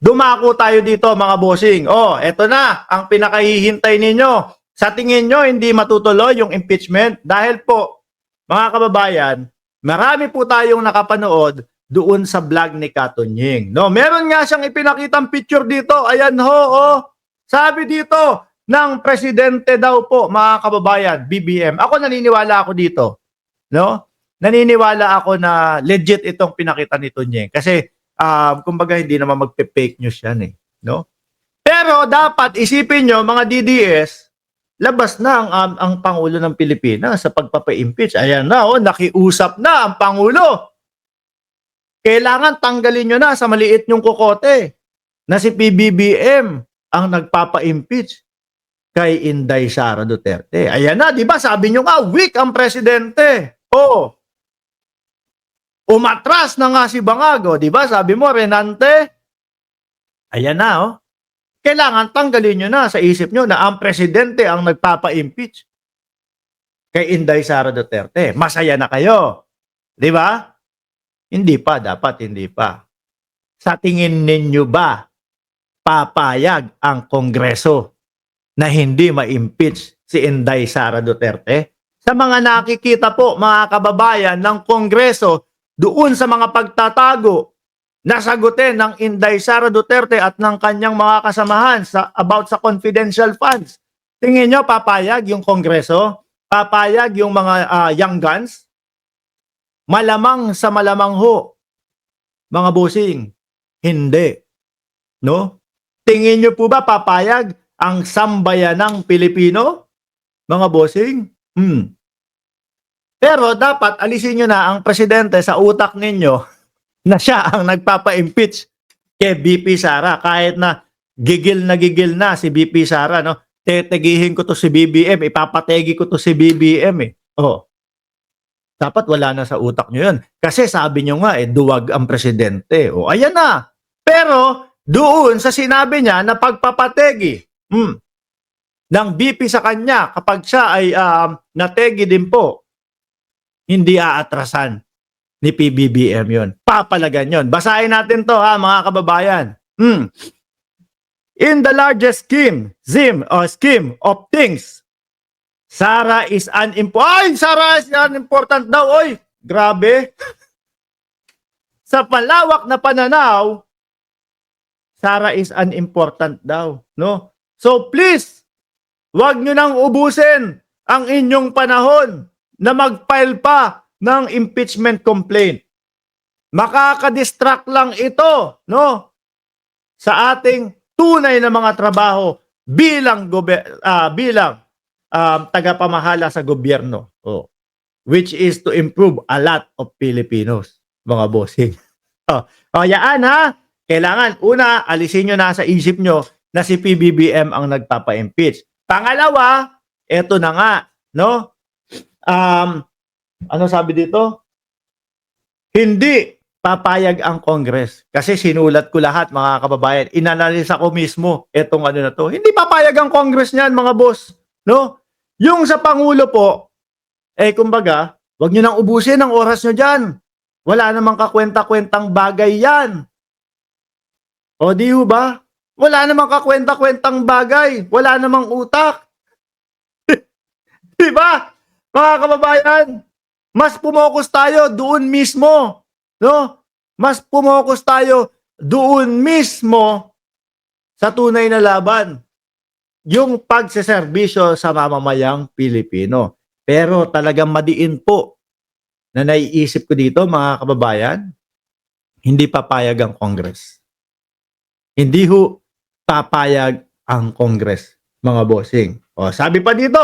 Dumako tayo dito mga bossing. Oh, eto na ang pinakahihintay ninyo. Sa tingin nyo, hindi matutuloy yung impeachment? Dahil po, mga kababayan, marami po tayong nakapanood doon sa vlog ni Katunying. No, meron nga siyang ipinakitang picture dito. Ayan ho, oh. Sabi dito ng presidente daw po, mga kababayan, BBM. Ako naniniwala ako dito. No? Naniniwala ako na legit itong pinakita ni Tunying. Kasi, kumbaga hindi naman magpe-fake news yan eh. No? Pero dapat isipin nyo, mga DDS, labas na ang Pangulo ng Pilipinas sa pagpapa-impeach. Ayan na, oh, nakiusap na ang Pangulo. Kailangan tanggalin nyo na sa maliit nyong kukote na si PBBM ang nagpapa-impeach kay Inday Sara Duterte. Ayan na, di ba? Sabi nyo nga, weak ang presidente. Oh. Umatras na nga si Bangago, di ba? Sabi mo, Renante. Ayan na, oh. Kailangan tanggalin nyo na sa isip nyo na ang presidente ang nagpapa-impeach kay Inday Sara Duterte. Masaya na kayo. Di ba? Hindi pa, dapat hindi pa. Sa tingin ninyo ba, papayag ang Kongreso na hindi ma-impeach si Inday Sara Duterte? Sa mga nakikita po, mga kababayan ng Kongreso, doon sa mga pagtatago, nasagutin ng Inday Sara Duterte at ng kanyang mga kasamahan about sa confidential funds. Tingin nyo, papayag yung Kongreso? Papayag yung mga young guns? Malamang sa malamang ho, mga bossing, hindi. No? Tingin nyo po ba papayag ang sambayanang Pilipino? Mga bossing? Pero dapat alisin nyo na ang presidente sa utak ninyo na siya ang nagpapa-impeach kay BP Sara. Kahit na gigil na si BP Sara, no? Tetegihin ko to si BBM, ipapategi ko to si BBM eh. Oh. Dapat wala na sa utak nyo yun. Kasi sabi nyo nga, duwag ang presidente. O, ayan na. Pero, doon sa sinabi niya na pagpapategi ng BP sa kanya kapag siya ay nategi din po, hindi aatrasan ni PBBM yun. Papalagan yun. Basahin natin to ha, mga kababayan. In the largest scheme of things, Sara is Sara is unimportant daw. Oy, grabe. Sa palawak na pananaw, Sara is unimportant daw, no? So please, wag nyo nang ubusin ang inyong panahon na mag-file pa ng impeachment complaint. Makaka-distract lang ito, no? Sa ating tunay na mga trabaho bilang tagapamahala sa gobyerno, which is to improve a lot of Filipinos, mga bossing. Yaan ha, kailangan una, alisin nyo na sa isip nyo na si PBBM ang nagpapa-impeach. Pangalawa, eto na nga, no? Ano sabi dito? Hindi papayag ang Congress. Kasi sinulat ko lahat, mga kababayan. Inanalisa ko mismo etong ano na to. Hindi papayag ang Congress niyan, mga boss, no? Yung sa Pangulo po, kumbaga, wag nyo nang ubusin ang oras nyo dyan. Wala namang kakwenta-kwentang bagay yan. O di ba? Wala namang kakwenta-kwentang bagay. Wala namang utak. Di ba? Mga kababayan, mas pumokus tayo doon mismo. No? Mas pumokus tayo doon mismo sa tunay na laban. Yung pagseserbisyo sa mamamayang Pilipino. Pero talagang madiin po na naiisip ko dito, mga kababayan, hindi papayag ang Congress. Hindi ho papayag ang Congress, mga bossing. Sabi pa dito,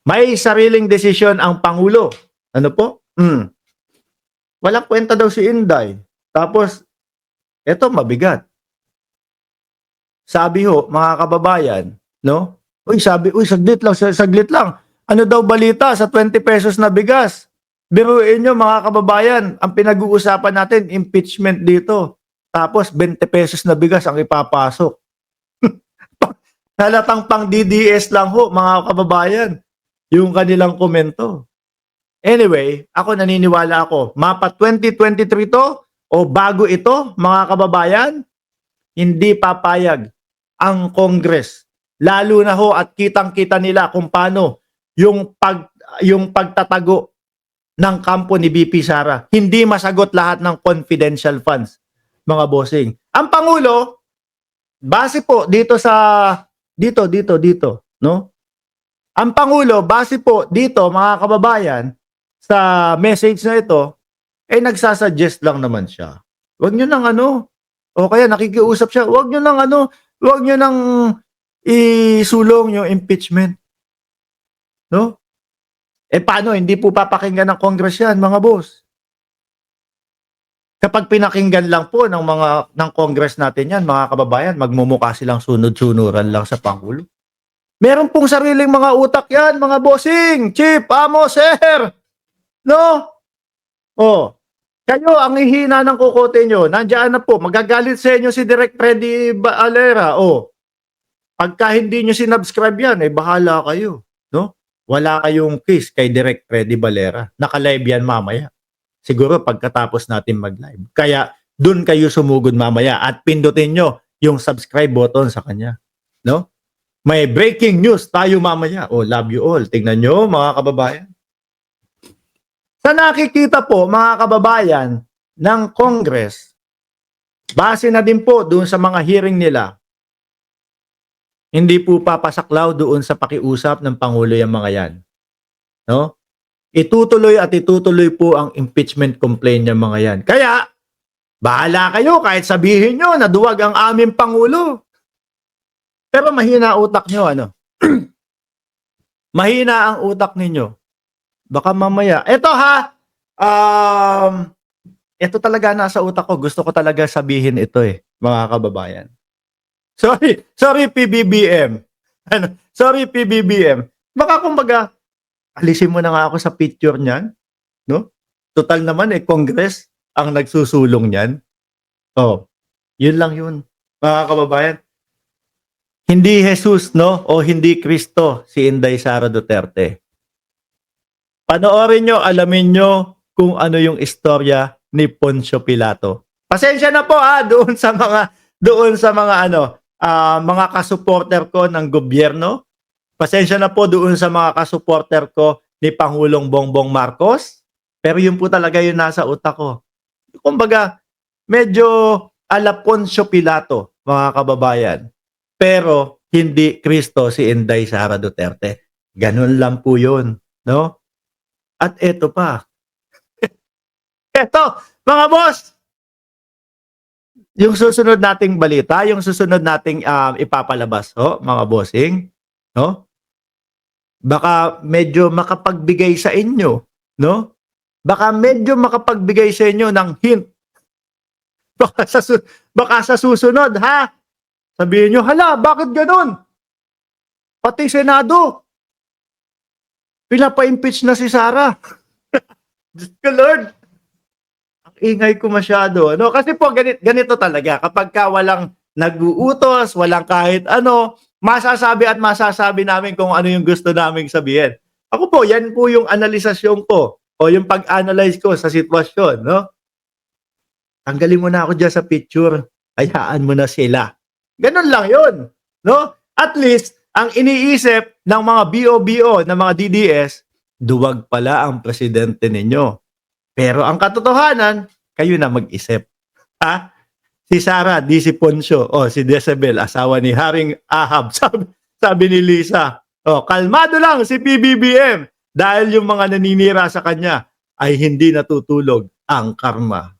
may sariling desisyon ang Pangulo. Ano po? Walang kwenta daw si Inday. Tapos, eto mabigat. Sabi ho, mga kababayan, no? Saglit lang. Ano daw balita sa 20 pesos na bigas? Biruin nyo, mga kababayan, ang pinag-uusapan natin, impeachment dito. Tapos, 20 pesos na bigas ang ipapasok. Halatang pang DDS lang ho, mga kababayan, yung kanilang komento. Anyway, ako naniniwala ako, mapa 2023 to, o bago ito, mga kababayan, hindi papayag ang Congress. Lalo na ho at kitang-kita nila kung paano yung pagtatago ng kampo ni BP Sara. Hindi masagot lahat ng confidential funds, mga bossing. Ang Pangulo, base po dito no? Ang Pangulo, base po dito, mga kababayan, sa message na ito, nagsasuggest lang naman siya. Huwag nyo nang o kaya nakikiusap siya, huwag nyo nang isulong yung impeachment. No? Paano? Hindi po papakinggan ng Congress yan, mga boss. Kapag pinakinggan lang po ng Congress natin yan, mga kababayan, magmumukha silang sunod-sunuran lang sa Pangulo. Meron pong sariling mga utak yan, mga bossing, chief, amo, sir. No? Kayo, ang hihina ng kukote nyo, nandiyan na po, magagalit sa inyo si Direk Freddy Valera. Pagka hindi nyo sinubscribe yan, bahala kayo. No? Wala kayong case kay Direk Freddy Valera. Naka-live yan mamaya. Siguro pagkatapos natin mag-live. Kaya dun kayo sumugod mamaya at pindutin nyo yung subscribe button sa kanya. No? May breaking news tayo mamaya. Love you all. Tingnan nyo, mga kababayan. Sa nakikita po, mga kababayan, ng Congress, base na din po doon sa mga hearing nila, hindi po papasaklaw doon sa pakiusap ng Pangulo yung mga yan. No? Itutuloy po ang impeachment complaint ng mga yan. Kaya, bahala kayo kahit sabihin nyo na duwag ang aming Pangulo. Pero mahina utak nyo, mahina ang utak ninyo. Baka mamaya. Ito ito talaga nasa utak ko. Gusto ko talaga sabihin ito mga kababayan. Sorry PBBM. Sorry PBBM. Baka kumbaga, alisin mo na nga ako sa picture niyan. No? Total naman Congress ang nagsusulong niyan. Yun lang yun. Mga kababayan. Hindi Jesus, no? O hindi Kristo si Inday Sara Duterte. Panoorin nyo, alamin nyo kung ano yung istorya ni Poncio Pilato. Pasensya na po doon sa mga mga kasuporter ko ng gobyerno. Pasensya na po doon sa mga kasuporter ko ni Pangulong Bongbong Marcos. Pero yun po talaga yung nasa utak ko. Kumbaga, medyo ala Poncio Pilato, mga kababayan. Pero hindi Kristo si Inday Sara Duterte. Ganun lang po yun, no? At eto pa. Eto, mga boss. Yung susunod nating balita, yung susunod nating ipapalabas, mga bossing, no? Baka medyo makapagbigay sa inyo, no? Baka medyo makapagbigay sa inyo ng hint. Baka sa susunod, sabihin nyo, hala, bakit ganun? Pati Senado, pinapa-impeach na si Sara. Diyos ko, Lord. Ang ingay ko masyado. Kasi po, ganito talaga. Kapag walang nag-uutos, walang kahit masasabi namin kung ano yung gusto naming sabihin. Ako po, yan po yung analisasyon ko o yung pag-analyze ko sa sitwasyon. Tanggalin mo na ako dyan sa picture. Hayaan mo na sila. Ganun lang yun. At least, ang iniisip ng mga BOBO, ng mga DDS, duwag pala ang presidente ninyo. Pero ang katotohanan, kayo na mag-isip. Si Sara, di si Poncio, si Jezebel, asawa ni Haring Ahab. Sabi ni Lisa, kalmado lang si PBBM dahil yung mga naninira sa kanya ay hindi natutulog ang karma.